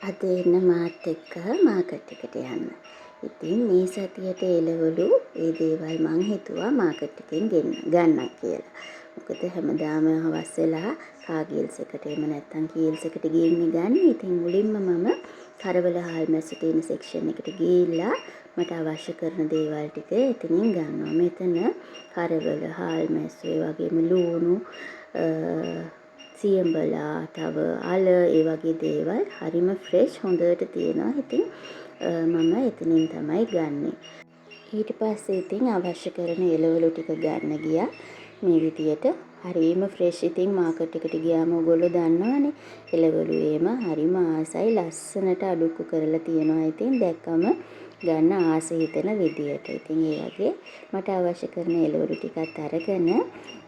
අද එන්න මාත් එක්ක මාකට් එකට යන්න. ඉතින් මේ සතියට එළවලු ඒ දේවල් මං හිතුවා මාකට් එකෙන් ගන්නම් කියලා. මොකද හැමදාම හවස් වෙලා කාගිල්ස් එකට එහෙම නැත්නම් කීල්ස් එකට ගිහින් ගන්න. ඉතින් මුලින්ම මම කරවල හාල් මැස්සු තියෙන සෙක්ෂන් එකට ගිහිල්ලා මට අවශ්‍ය කරන දේවල් ටික එතනින් ගන්නවා. මෙතන කරවල හාල් මැස්සු ඒ වගේම ලුණු සියඹලා තව අල ඒ වගේ දේවල් හරිම ෆ්‍රෙෂ් හොඳට තියෙනවා. ඉතින් මම එතනින් තමයි ගන්නෙ. ඊට පස්සේ ඉතින් අවශ්‍ය කරන එළවලු ටික ගන්න ගියා. මේ විදියට හරිම ෆ්‍රෙෂ්. ඉතින් මාකට් එකට ගියාම ඔයගොල්ලෝ දන්නවනේ එළවලු ඒම හරිම ආසයි ලස්සනට අඩුක්කු කරලා තියෙනවා. ඉතින් දැක්කම ගන්න ආස හිතෙන විදියට. ඉතින් ඒ වගේ මට අවශ්‍ය කරන එළවලු ටිකත් අරගෙන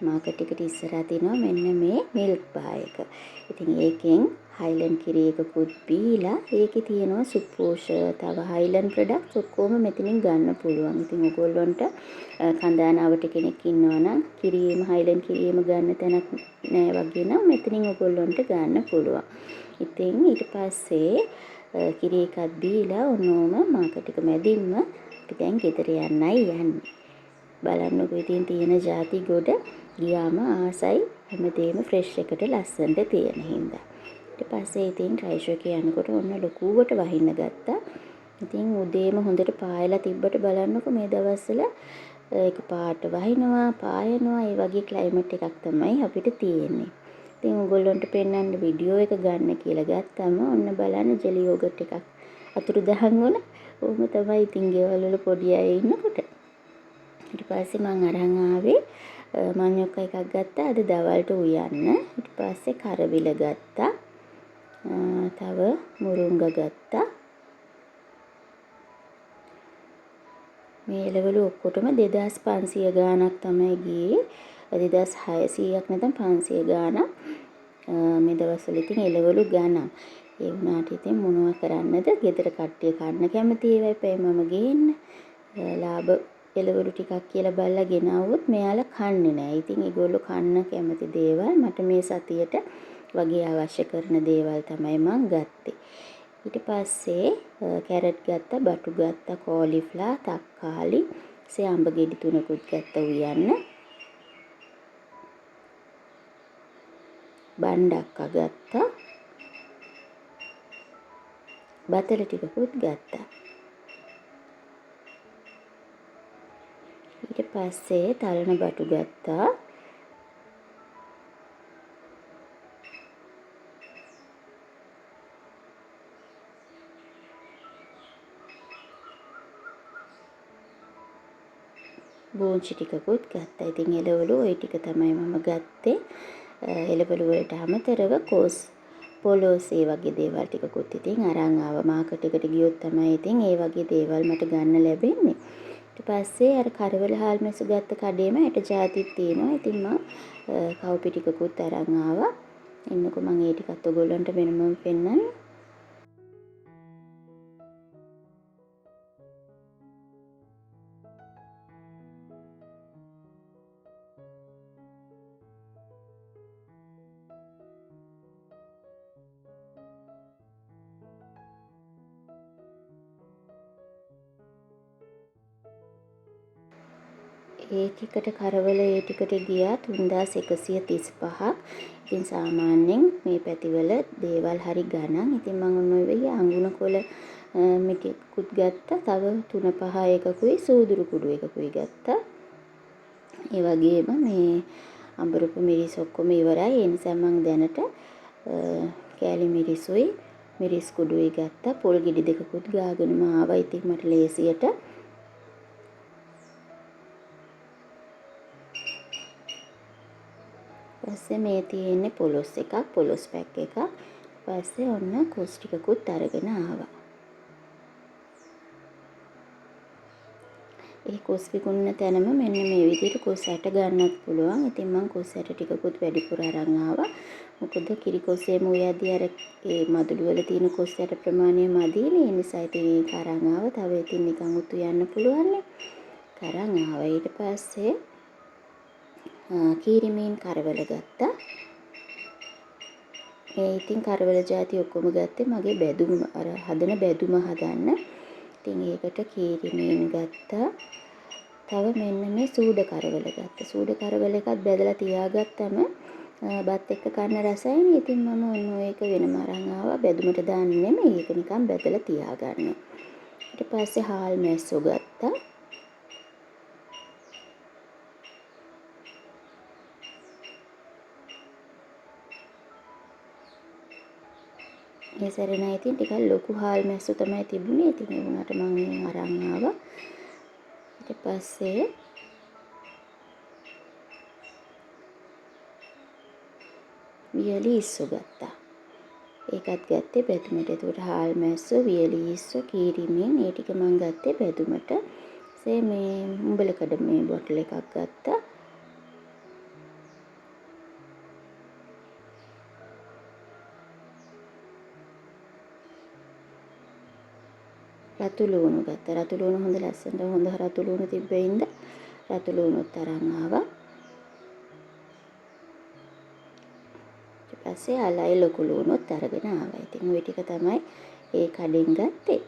මාකට් එකට ඉස්සරහා තිනවා මෙන්න මේ මිල්ක් බාර් එක. ඉතින් ඒකෙන් හයිලන්ඩ් කිරි එකකුත් බීලා ඒකේ තියෙනවා සුපෝෂ තව හයිලන්ඩ් ප්‍රොඩක්ට්ස් ඔක්කොම මෙතනින් ගන්න පුළුවන්. ඉතින් ඔයගොල්ලන්ට කන්දානාවට කෙනෙක් ඉන්නවා නම් කිරියම හයිලන්ඩ් කිරියම ගන්න තැනක් නෑ වගේ නම් මෙතනින් ඔයගොල්ලන්ට ගන්න පුළුවන්. ඉතින් ඊට පස්සේ කිරි එකක් බීලා ඔන්නෝම මාකට් එක මැදින්ම අපි දැන් ගෙදර යන්නයි යන්නේ. බලන්නකෝ ඉතින් තියෙන ಜಾති ගොඩ ගියාම ආසයි හැමදේම ෆ්‍රෙෂ් එකට ලස්සනට තියෙන හින්දා. ඊට පස්සේ ඉතින් ට්‍රයිෂ් එකේ යනකොට ඔන්න ලොකුවට වහින්න ගත්තා. ඉතින් උදේම හොඳට පායලා තිබ්බට බලන්නකෝ මේ දවස්වල ඒක පාට වහිනවා, පායනවා, ඒ වගේ ක්ලයිමේට් එකක් තමයි අපිට තියෙන්නේ. ඉතින් ඔයගොල්ලන්ට පෙන්වන්න වීඩියෝ එක ගන්න කියලා ගත්තම ඔන්න බලන්න ජෙලි යෝගට් එකක් අතුරුදහන් වුණා. ඕම තමයි ඉතින් ගෙවල් වල පොඩි අය ඉන්නකොට. ඊට පස්සේ මං අරන් ආවේ මඤ්ඤොක්ක එකක් ගත්තා අද දවල්ට උයන්න. ඊට පස්සේ කරවිල ගත්තා. තව මුරුංග ගත්තා. මේ එළවලු ඔක්කොටම 2500 ගාණක් තමයි ගියේ. 2600ක් නැත්නම් 500 ගාණක්. මේ දවස්වල ඉතින් එළවලු ගණන්. ඒ වුණාට ඉතින් මොනවා කරන්නද? ගෙදර කට්ටිය කන්න කැමති ඒවායි මම ගේන්න. ලාභ එළවලු ටිකක් කියලා බලලා ගෙනාවොත් මෙයාලා කන්නේ නැහැ. ඉතින් ඒගොල්ලෝ කන්න කැමති දේවල් මට මේ සතියට වගේ අවශ්‍ය කරන දේවල් තමයි මං ගත්තේ. ඊට පස්සේ කැරට් ගත්තා, බටු ගත්තා, කෝලිෆ්ලවර්, තක්කාලි, සෑම්බ ගෙඩි 3කුත් ගත්තා උයන්න. බණ්ඩක්කා ගත්තා. බතල ටිකකුත් ගත්තා. ඊට පස්සේ තලන බටු ගත්තා. බෝංචි ටිකකුත් ගත්තා. ඉතින් එළවලු ওই ටික තමයි මම ගත්තේ. එළවලු වලට අමතරව කොස් පොලොස් ඒ වගේ දේවල් ටිකකුත් ඉතින් අරන් ආවා. මාකට් එකට ගියොත් තමයි ඉතින් ඒ වගේ දේවල් මට ගන්න ලැබෙන්නේ. ඊට පස්සේ අර කරවල හාල් මැස්සු ගත්ත කඩේම ඇට ජාතිත් තියෙනවා. ඉතින් මම කව්පි ටිකකුත් අරන් ආවා. එන්නකො මම ඒ ටිකත් ඔයගොල්ලන්ට වෙනම පෙන්නන්න. ඒ ටිකට කරවල ඒ ටිකට ගියා 3135ක්. ඉතින් සාමාන්‍යයෙන් මේ පැතිවල දේවල් හරි ගණන්. ඉතින් මම ඔන්න ඔය වෙයි අඟුණ කොළ මේකකුත් ගත්තා. තව 3-5 එකකුයි සූදුරු කුඩු එකකුයි ගත්තා. ඒ වගේම මේ අඹරපු මිරිස් ඔක්කොම ඉවරයි. ඒ නිසා මම දැනට කෑලි මිරිසුයි මිරිස් කුඩුයි ගත්තා. පොල් ගෙඩි දෙකකුත් ගාගෙනම ආවා. ඉතින් මට ලේසියට පස්සේ මේ තියෙන්නේ පොලොස් එකක්, පොලොස් පැක් එකක්. පස්සේ ඔන්න කොස් ටිකකුත් අරගෙන ආවා. ඒ කොස් විකුණන තැනම මෙන්න මේ විදිහට කොස් ඇට ගන්නත් පුළුවන්. ඉතින් මම කොස් ඇට ටිකකුත් වැඩිපුර අරන් ආවා. මොකද කිරි කොස්සේ මුයදී අර ඒ මදුළු වල තියෙන කොස් ඇට ප්‍රමාණය මදිනේ. ඒ නිසා ඉතින් ඒක අරන් ආවා. තව ඉතින් නිකන් උතු යන්න පුළුවන් නේ. කරන් ආවා. ඊට පස්සේ කීරිමීන් කරවල ගත්තා. මේ ඉතින් කරවල ಜಾති ඔක්කොම ගත්තේ මගේ බැදුම අර හදන බැදුම හදන්න. ඉතින් ඒකට කීරි මීන් ගත්තා. තව මෙන්න මේ සූඩ කරවල ගත්තා. සූඩ කරවල එකත් බෙදලා තියාගත්තම බත් එක්ක කන්න රසයිනේ. ඉතින් මම ඔන්න ඒක වෙනම අරන් ආවා. බැදුමට දාන්නේ නෙමෙයි. ඒක නිකන් බෙදලා තියාගන්න. ඊට පස්සේ හාල් මැස්සෝ ගත්තා. ඒ සැරේ නම් ඉතින් ටිකක් ලොකු හාල් මැස්සෝ තමයි තිබුණේ. ඉතින් ඒ වුණාට මම අරන් ආවා. ඊට පස්සේ වියලි ඉස්සෝ ගත්තා. ඒකත් ගත්තේ බැදුමට. ඒකට හාල් මැස්සෝ, වියලි ඉස්සෝ, කීරිමින් ඒ ටික මම ගත්තේ බැදුමට. මේ උඹලකඩ මේ බොටල් එකක් ගත්තා. රතු ලුණු ගත්තා. රතු ලුණු හොඳ ලස්සනට හොඳ රතු ලුණු තිබ්බින්ද රතු ලුණුත් අරන් ආවා. ඊට පස්සේ අලයි ලොකු ලුණුත් අරගෙන ආවා. ඉතින් ওই ටික තමයි ඒ කඩෙන් ගත්තේ.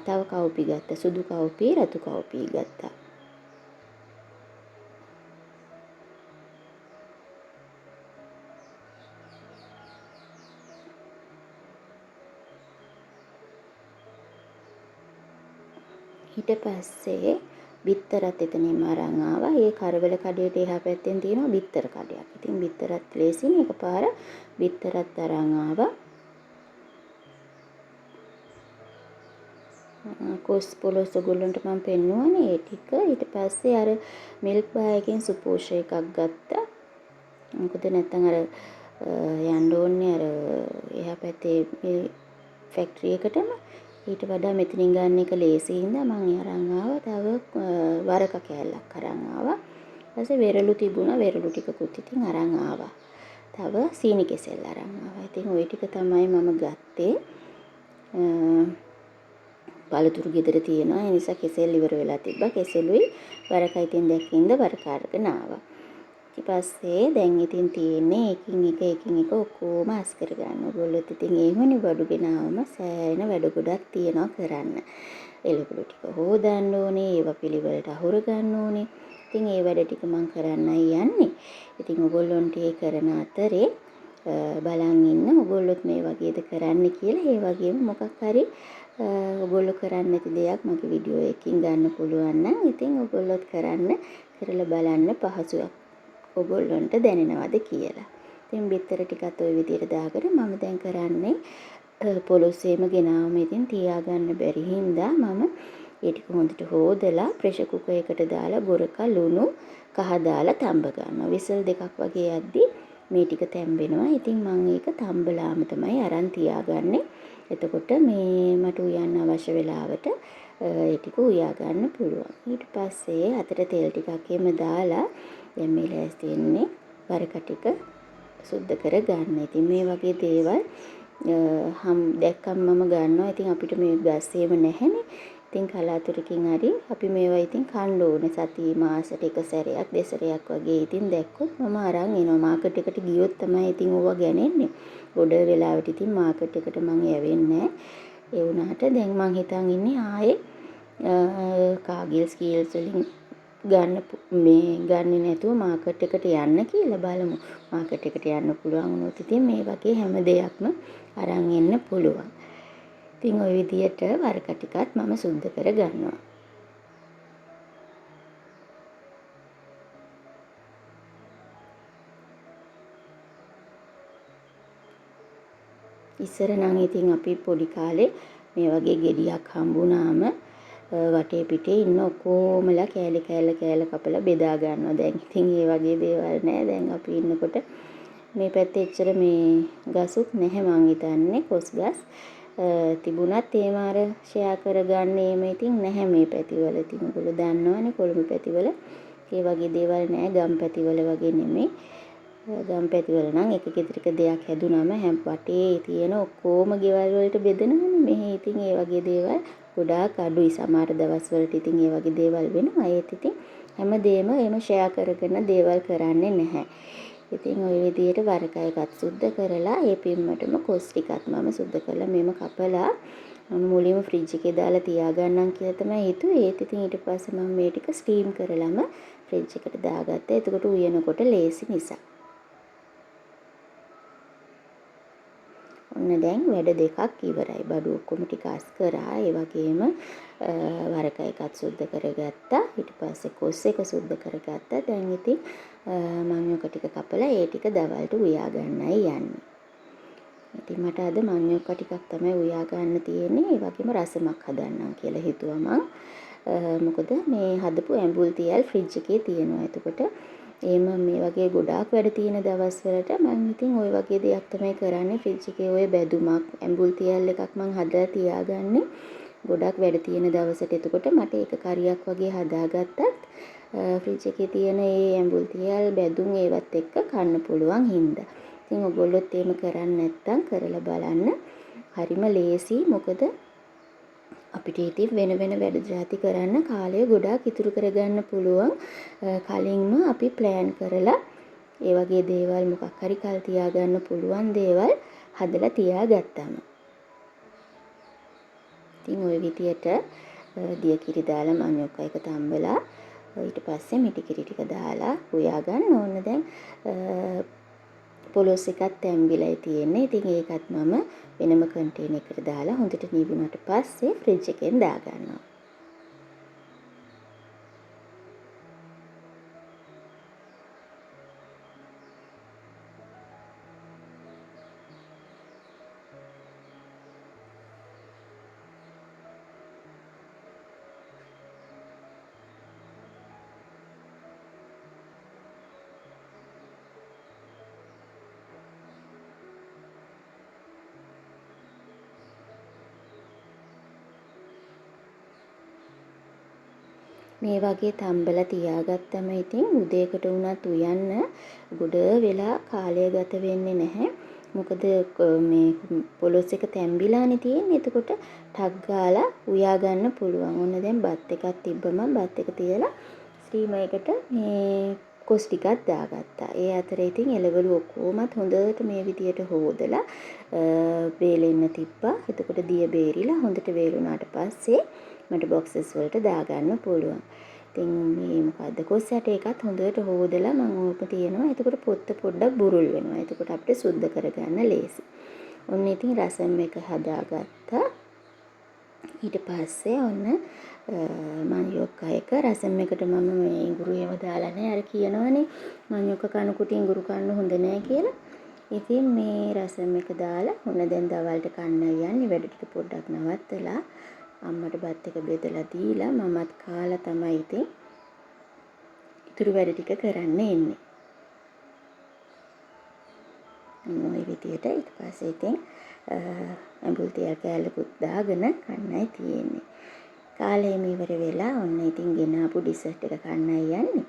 තව කවුපි ගත්තා. සුදු කවුපි, රතු කවුපි ගත්තා. ඊට පස්සේ බිත්තරත් එතනින්ම අරන් ආවා. ඒ කරවල කඩේට එහා පැත්තෙන් තියෙනවා බිත්තර කඩයක්. ඉතින් බිත්තරත් ලේසින් එකපාර බිත්තරත් අරන් ආවා. කොස් පොලොස් ඔයගොල්ලන්ට මම පෙන්නුවානේ ඒ ටික. ඊට පස්සේ අර මිල්ක් බාර් එකෙන් සුපෝෂ එකක් ගත්තා. මොකද නැත්තම් අර යන්න ඕනේ අර එහා පැත්තේ මේ ෆැක්ටරි එකටම. ඊට වඩා මෙතනින් ගන්න එක ලේසි හින්දා මම අරන් ආවා. තව වරක කෑල්ලක් අරන් ආවා. ඊපස්සේ වෙරළු තිබුණා. වෙරළු ටිකකුත් ඉතින් අරන් ආවා. තව සීනි කෙසෙල් අරන් ආවා. ඉතින් ওই ටික තමයි මම ගත්තේ. පළතුරු ගෙදර තියෙනවා. ඒ නිසා කෙසෙල් ඉවර වෙලා තිබ්බා. කෙසෙලුයි වරකයි ඉතින් දැක්කින්ද වරක අරගෙන ආවා. ඊට පස්සේ දැන් ඉතින් තියෙන්නේ එකින් එක ඔක්කොම අස් කරගන්න. ඔයගොල්ලොත් ඉතින් එහෙමනේ බඩු ගෙනාවම සෑහෙන වැඩ ගොඩක් තියෙනවා කරන්න. එළවලු ටික හොදන්න ඕනේ, ඒව පිළිවෙලට අහුර ගන්න ඕනේ. ඉතින් ඒ වැඩ ටික මම කරන්නයි යන්නේ. ඉතින් ඔයගොල්ලොන්ට ඒ කරන අතරේ බලන් ඉන්න ඔයගොල්ලොත් මේ වගේද කරන්න කියලා. ඒ වගේම මොකක් හරි ඔයගොල්ලෝ කරන්නේ නැති දෙයක් මගේ වීඩියෝ එකකින් ගන්න පුළුවන් නම් ඉතින් ඔයගොල්ලොත් කරන්න කරලා බලන්න පහසුවක් ඔයගොල්ලන්ට දැනෙනවද කියලා. ඉතින් බිත්තර ටිකත් ওই විදිහට දාගෙන මම දැන් කරන්නේ පොලොස්සේම ගෙනාවම ඉතින් තියාගන්න බැරි හින්දා මම ඒ ටික හොඳට හොදලා ප්‍රෙෂර් කුකර් එකට දාලා ගොරක ලුණු කහ දාලා තඹ ගන්නවා. විසල් දෙකක් වගේ යද්දි මේ ටික තැම්බෙනවා. ඉතින් මම ඒක තම්බලාම තමයි අරන් තියාගන්නේ. එතකොට මේ මට උයන්න අවශ්‍ය වෙලාවට ඒ ටික උයා ගන්න පුළුවන්. ඊට පස්සේ අතට තෙල් ටිකක් එම දාලා දැන් මේ ලෑස්ති වෙන්නේ වරක ටික සුද්ධ කර ගන්න. ඉතින් මේ වගේ දේවල් දැක්කම මම ගන්නවා. ඉතින් අපිට මේ ගස් එහෙම නැහැනේ. ඉතින් කලාතුරකින් හරි අපි මේවා ඉතින් කන්න ඕනේ. සති මාසෙට එක සැරයක් දෙසරයක් වගේ ඉතින් දැක්කොත් මම අරන් එනවා. මාකට් එකට ගියොත් තමයි ඉතින් ඕවා ගන්නේ. ගොඩ වෙලාවට ඉතින් මාකට් එකට මම යවෙන්නේ නැහැ. ඒ වුණාට දැන් මං හිතන් ඉන්නේ ආයේ කාගිල්ස් කීල්ස් වලින් ගන්නේ නැතුව මාකට් එකට යන්න කියලා බලමු. මාකට් එකට යන්න පුළුවන් වුණොත් ඉතින් මේ වගේ හැම දෙයක්ම අරන් එන්න පුළුවන්. ඉතින් ওই විදියට වරක ටිකත් මම සුද්ධ කර ගන්නවා. ඉස්සර නම් ඉතින් අපි පොඩි කාලේ මේ වගේ ගෙඩියක් හම්බුනාම වටේ පිටේ ඉන්න ඔක්කොමලා කෑලි කපලා බෙදා ගන්නවා. දැන් ඉතින් ඒ වගේ දේවල් නැහැ. දැන් අපි ඉන්නකොට මේ පැත්තේ එච්චර මේ ගසුත් නැහැ මං හිතන්නේ. කොස් ගස් තිබුණත් ඒ මාර ෂෙයා කරගන්න එහෙම ඉතින් නැහැ මේ පැතිවල. ඉතින් ඔයගොල්ලෝ දන්නවනේ කොළඹ පැතිවල ඒ වගේ දේවල් නැහැ. ගම් පැතිවල වගේ නෙමෙයි. ගම් පැතිවල නම් එක ගෙදරක දෙයක් හැදුනම හැම වටේ තියෙන ඔක්කොම ගෙවල් වලට බෙදනවනේ. මෙහි ඉතින් ඒ වගේ දේවල් ගොඩාක් අඩුයි. සමහර දවස්වලට ඉතින් ඒ වගේ දේවල් වෙනවා. ඒත් ඉතින් හැමදේම එහෙම ෂෙයා කරගෙන දේවල් කරන්නේ නැහැ. ඉතින් ওই විදිහට වරක එකත් සුද්ධ කරලා ඒ පිම්මටම කොස් ටිකත් මම සුද්ධ කරලා මේම කපලා මම මුලින්ම ෆ්‍රිජ් එකේ දාලා තියාගන්නම් කියලා තමයි හිතුවේ. ඒත් ඉතින් ඊට පස්සේ මම මේ ටික ස්ටීම් කරලම ෆ්‍රිජ් එකට දාගත්තා. එතකොට උයනකොට ලේසි නිසා. ඔන්න දැන් වැඩ දෙකක් ඉවරයි. බඩු ඔක්කොම ටික අස් කරා. ඒ වගේම වරක එකත් සුද්ධ කරගත්තා. ඊට පස්සේ කොස් එක සුද්ධ කරගත්තා. දැන් ඉතින් මඤ්ඤොක ටික කපලා ඒ ටික දවල්ට උයා ගන්නයි යන්නේ. ඉතින් මට අද මඤ්ඤොක්ක ටිකක් තමයි උයා ගන්න තියෙන්නේ. ඒ වගේම රසමක් හදන්නම් කියලා හිතුවා මං. මොකද මේ හදපු ඇඹුල් තියල් ෆ්‍රිජ් එකේ තියෙනවා. එතකොට එහෙම මේ වගේ ගොඩාක් වැඩ තියෙන දවස්වලට මම ඉතින් ওই වගේ දෙයක් තමයි කරන්නේ. ෆ්‍රිජ් එකේ ওই බැදුමක් ඇඹුල් තියල් එකක් මං හදලා තියාගන්නේ. ගොඩක් වැඩ තියෙන දවසට එතකොට මට ඒක කරියක් වගේ හදාගත්තත් ෆ්‍රිජ් එකේ තියෙන ඒ ඇඹුල් තියල් බැදුම් ඒවත් එක්ක කන්න පුළුවන් හින්දා. ඉතින් ඔයගොල්ලොත් එහෙම කරන්නේ නැත්නම් කරලා බලන්න. හරිම ලේසි. මොකද අපිට ඉතින් වෙන වැඩ જાති කරන්න කාලය ගොඩාක් ඉතුරු කරගන්න පුළුවන්. කලින්ම අපි ප්ලෑන් කරලා ඒ වගේ දේවල් මොකක් හරි කල් තියාගන්න පුළුවන් දේවල් හදලා තියාගත්තාම. ඉතින් ওই විදියට දිය කිරි දාලා මඤ්ඤොක්ක එක තම්බලා ඊට පස්සේ මිටි කිරි ටික දාලා උයා ගන්න ඕන. දැන් පොලොස් එකක් තැම්බිලා තියෙන්නේ. ඉතින් ඒකත් මම වෙනම කන්ටේනර් එකකට දාලා හොඳට නිවුණාට පස්සේ ෆ්‍රිජ් එකෙන් දාගන්නවා. මේ වගේ තම්බලා තියාගත්තම ඉතින් උදේකට වුණත් උයන්න ගොඩ වෙලා කාලය ගත වෙන්නේ නැහැ. මොකද මේ පොලොස් එක තැම්බිලානේ තියෙන්නේ. එතකොට ටක් ගාලා උයා ගන්න පුළුවන්. ඔන්න දැන් බත් එකක් තිබ්බම බත් එක තියලා ස්ටීමර් එකට මේ කොස් ටිකක් දාගත්තා. ඒ අතරේ ඉතින් එළවලු ඔක්කොමත් හොඳට මේ විදියට හොදලා වේලෙන්න තිබ්බා. එතකොට දිය බේරිලා හොඳට වේලුණාට පස්සේ මට බොක්සස් වලට දාගන්න පුළුවන්. ඉතින් මේ මොකද්ද කොස් ඇට එකත් හොඳට හොදලා මම ඕක තියෙනවා. එතකොට පොත්ත පොඩ්ඩක් බුරුල් වෙනවා. එතකොට අපිට සුද්ධ කරගන්න ලේසි. ඔන්න ඉතින් රසම් එක හදාගත්තා. ඊට පස්සේ ඔන්න මඤ්ඤොක්ක එක රසම් එකට මම මේ ඉඟුරු ඒව දාලා නැහැ. අර කියනවනේ මඤ්ඤොක්ක කනකොට ඉඟුරු කන්න හොඳ නැහැ කියලා. ඉතින් මේ රසම් එක දාලා ඔන්න දැන් දවල්ට කන්න යන්නේ. වැඩ ටික පොඩ්ඩක් නවත්තලා අම්මට බත් එක බෙදලා දීලා මමත් කාලා තමයි ඉතින් ඉතුරු වැඩ ටික කරන්න එන්නේ. ඔය විදියට ඊට පස්සේ ඉතින් ඇඹුල් තියල් කෑල්ලකුත් දාගෙන කන්නයි තියෙන්නේ. කාලේම ඉවර වෙලා ඔන්න ඉතින් ගෙනාපු ඩිසර්ට් එක කන්නයි යන්නේ.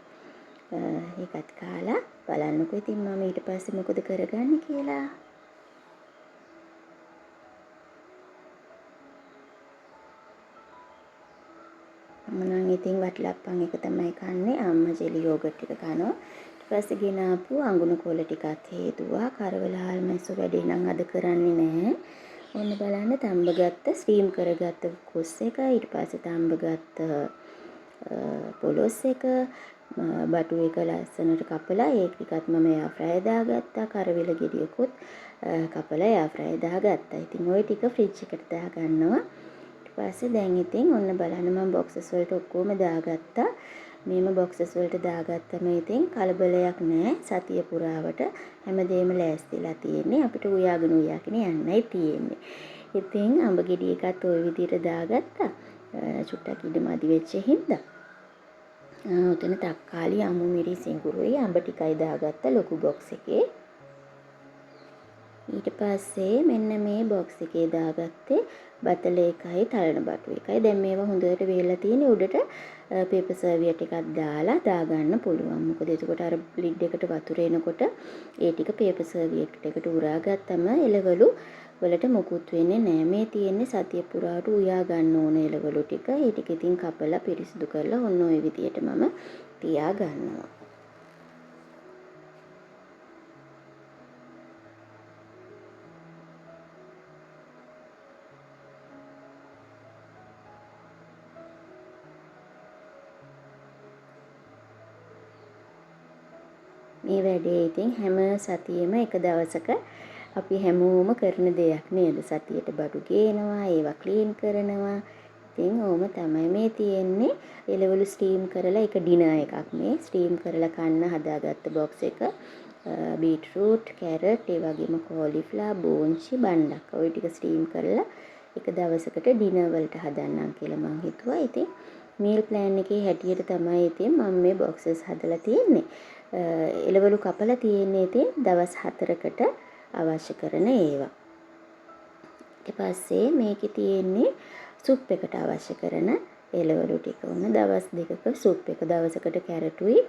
ඒකත් කාලා බලන්නකෝ ඉතින් මම ඊට පස්සේ මොකද කරගන්නේ කියලා. මම ඉතින් වටලප්පන් එක තමයි කන්නේ. අම්මා ජෙලි යෝගට් එක කනවා. ඊට පස්සේ ගෙනාපු අඟුණු කොළ ටිකත් හේතුවා. කරවල හාල්මැස්සෝ වැඩේ නම් අද කරන්නේ නැහැ. ඔන්න බලන්න තම්බගත්ත ස්ටීම් කරගත්ත කොස් එක ඊට පස්සේ තම්බගත්ත පොලොස් එක බටු එක ලස්සනට කපලා ඒක ටිකත් මම එයා ෆ්‍රයි දාගත්තා. කරවිල ගෙඩියකුත් කපලා එයා ෆ්‍රයි දාගත්තා. ඉතින් ওই ටික ෆ්‍රිජ් එකට දාගන්නවා. පස්සේ දැන් ඉතින් ඔන්න බලන්න මම බොක්සස් වලට ඔක්කොම දාගත්තා. මේම බොක්සස් වලට දාගත්තම ඉතින් කලබලයක් නැහැ. සතිය පුරාවට හැමදේම ලෑස්තිලා තියෙන්නේ. අපිට උයාගෙන යන්නයි තියෙන්නේ. ඉතින් අඹ ගෙඩි එකත් ওই විදිහට දාගත්තා. චුට්ටක් ඉඩ මදි වෙච්ච හින්දා. උතන තක්කාලි අමු මිරිස් ඉඟුරුයි අඹ ටිකයි දාගත්තා ලොකු බොක්ස් එකේ. ඊට පස්සේ මෙන්න මේ බොක්ස් එකේ දාගත්තේ බතල එකයි තලන බටු එකයි. දැන් මේවා හොඳට වේලලා තියෙන උඩට පේපර් සර්වියට් එකක් දාලා දාගන්න පුළුවන්. මොකද එතකොට අර ලිඩ් එකට වතුර එනකොට ඒ ටික පේපර් සර්වියට් එකට උරාගත්තම එළවලු වලට මොකුත් වෙන්නේ නැහැ. මේ තියෙන්නේ සතිය පුරාට උයා ගන්න ඕන එළවලු ටික. ඒ ටික ඉතින් කපලා පිරිසිදු කරලා ඔන්න ඔය විදියට මම තියා ගන්නවා. මේ වැඩේ ඉතින් හැම සතියෙම එක දවසක අපි හැමෝම කරන දෙයක් නේද? සතියට බඩු ගේනවා, ඒවා ක්ලීන් කරනවා. ඉතින් ඕම තමයි මේ තියෙන්නේ. එළවලු ස්ටීම් කරලා එක ඩිනර් එකක් මේ. ස්ටීම් කරලා කන්න හදාගත්ත බොක්ස් එක. බීට්රූට්, කැරට්, ඒ වගේම කෝලිෆ්ලවර්, බෝංචි, බණ්ඩක්. ওই ටික ස්ටීම් කරලා එක දවසකට ඩිනර් වලට හදන්නම් කියලා මං හිතුවා. ඉතින් මීල් ප්ලෑන් එකේ හැටියට තමයි ඉතින් මම මේ බොක්සස් හදලා තියෙන්නේ. එළවලු කපලා තියෙන්නේ ඉතින් දවස් 4කට අවශ්‍ය කරන ඒවා. ඊට පස්සේ මේකේ තියෙන්නේ සුප් එකට අවශ්‍ය කරන එළවලු ටික. උන දවස් 2ක සුප් එක. දවසකට කැරටුයි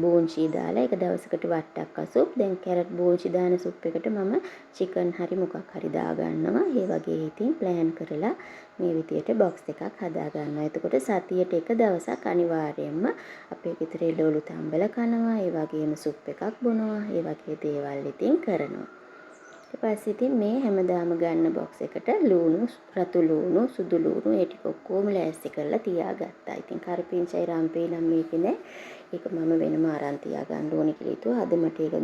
බෝංචි දාලා එක දවසකට වට්ටක්ක සුප්. දැන් කැරට් බෝංචි දාන සුප් එකට මම චිකන් හරි මොකක් හරි දාගන්නවා. ඒ වගේ ඉතින් ප්ලෑන් කරලා මේ විදියට බොක්ස් එකක් හදා ගන්නවා. එතකොට සතියට එක දවසක් අනිවාර්යයෙන්ම අපේ ගෙදර එළවලු තම්බලා කනවා. ඒ වගේම සුප් එකක් බොනවා. ඒ වගේ දේවල් ඉතින් කරනවා. ඊට පස්සේ ඉතින් මේ හැමදාම ගන්න බොක්ස් එකට ලුණු, රතු ලුණු, සුදු ලුණු ඒ ටික ඔක්කොම ලෑස්ති කරලා තියාගත්තා. ඉතින් කරපිංචයි රම්පේ නම් මේකේ නෑ. ඒක මම වෙනම අරන් තියාගන්න ඕනේ කියලා හිතුවා. අද මට ඒක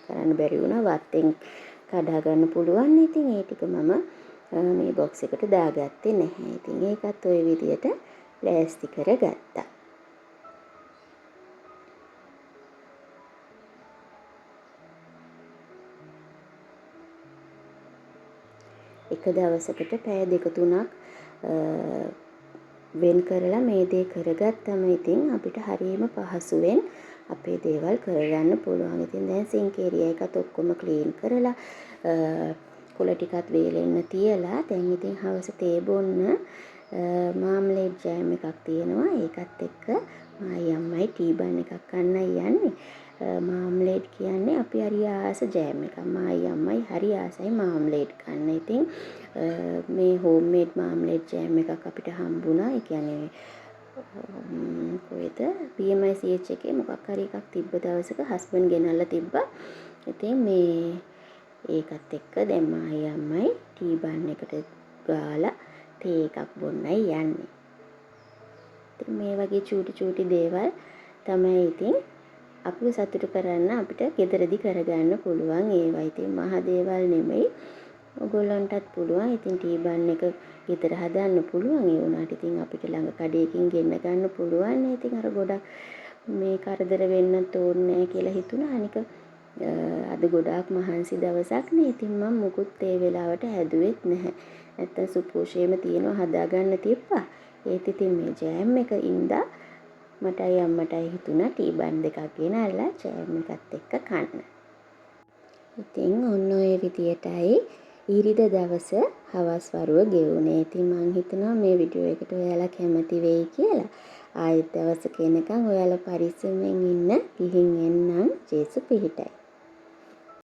කරන්න බැරි වුණා. වත්තෙන් කඩා ගන්න පුළුවන්. ඉතින් ඒ ටික මම මේ බොක්ස් එකට දාගත්තේ නැහැ. ඉතින් ඒකත් ওই විදියට ලෑස්ති කරගත්තා. එක දවසකට පැය 2-3ක් වෙන් කරලා මේ දේ කරගත්තම ඉතින් අපිට හරියම පහසුවෙන් අපේ දේවල් කරගන්න පුළුවන්. ඉතින් දැන් සින්ක් ඒරියා එකත් ඔක්කොම ක්ලීන් කරලා කුල ටිකත් වේලෙන්න තියලා දැන් ඉතින් හවස තේ බොන්න මාමලේඩ් ජෑම් එකක් තියෙනවා. ඒකත් එක්ක මායි අම්මයි ටී බන් එකක් කන්නයි යන්නේ. මාමලේඩ් කියන්නේ අපි හරි ආස ජෑම් එකක්. මායි අම්මයි හරි ආසයි මාමලේඩ් කන්න. ඉතින් මේ හෝම්මේඩ් මාමලේඩ් ජෑම් එකක් අපිට හම්බුණා. ඒ කියන්නේ කොහෙද PMICH එකේ මොකක් හරි එකක් තිබ්බ දවසක හස්බන්ඩ් ගෙනල්ලා තිබ්බා. ඉතින් මේ ඒකත් එක්ක දැන් මායි අම්මයි ටී බන් එකට ගාලා තේ එකක් බොන්නයි යන්නේ. ඉතින් මේ වගේ චූටි දේවල් තමයි ඉතින් අපිව සතුටු කරන්න අපිට ගෙදරදී කරගන්න පුළුවන්. ඒවා ඉතින් මහ දේවල් නෙමෙයි. ඔයගොල්ලන්ටත් පුළුවන්. ඉතින් ටී බන් එක ගෙදර හදන්න පුළුවන්. ඒ වුණාට ඉතින් අපිට ළඟ කඩේකින් ගෙන්න ගන්න පුළුවන්. ඉතින් අර ගොඩක් මේ කරදර වෙන්නත් ඕනේ නැහැ කියලා හිතුණා. අනික අද ගොඩාක් මහන්සි දවසක් නේ. ඉතින් මම මුකුත් ඒ වෙලාවට හැදුවෙත් නැහැ. නැත්තම් සුපෝෂේම තියෙනවා හදාගන්න තිබ්බා. ඒත් ඉතින් මේ ජෑම් එක ඉඳා මටයි අම්මටයි හිතුණා ටී බන් දෙකක් ගෙනල්ලා ජෑම් එකත් එක්ක කන්න. ඉතින් ඔන්න ඔය විදියටයි ඊරිද දවස හවස් වරුව ගෙවුනේ. ඉතින් මං හිතනවා මේ වීඩියෝ එකට ඔයාලා කැමති වෙයි කියලා. ආයෙත් දවසක එනකන් ඔයාලා පරිස්සමෙන් ඉන්න. ගිහින් එන්නම්. ජේසු පිහිටයි.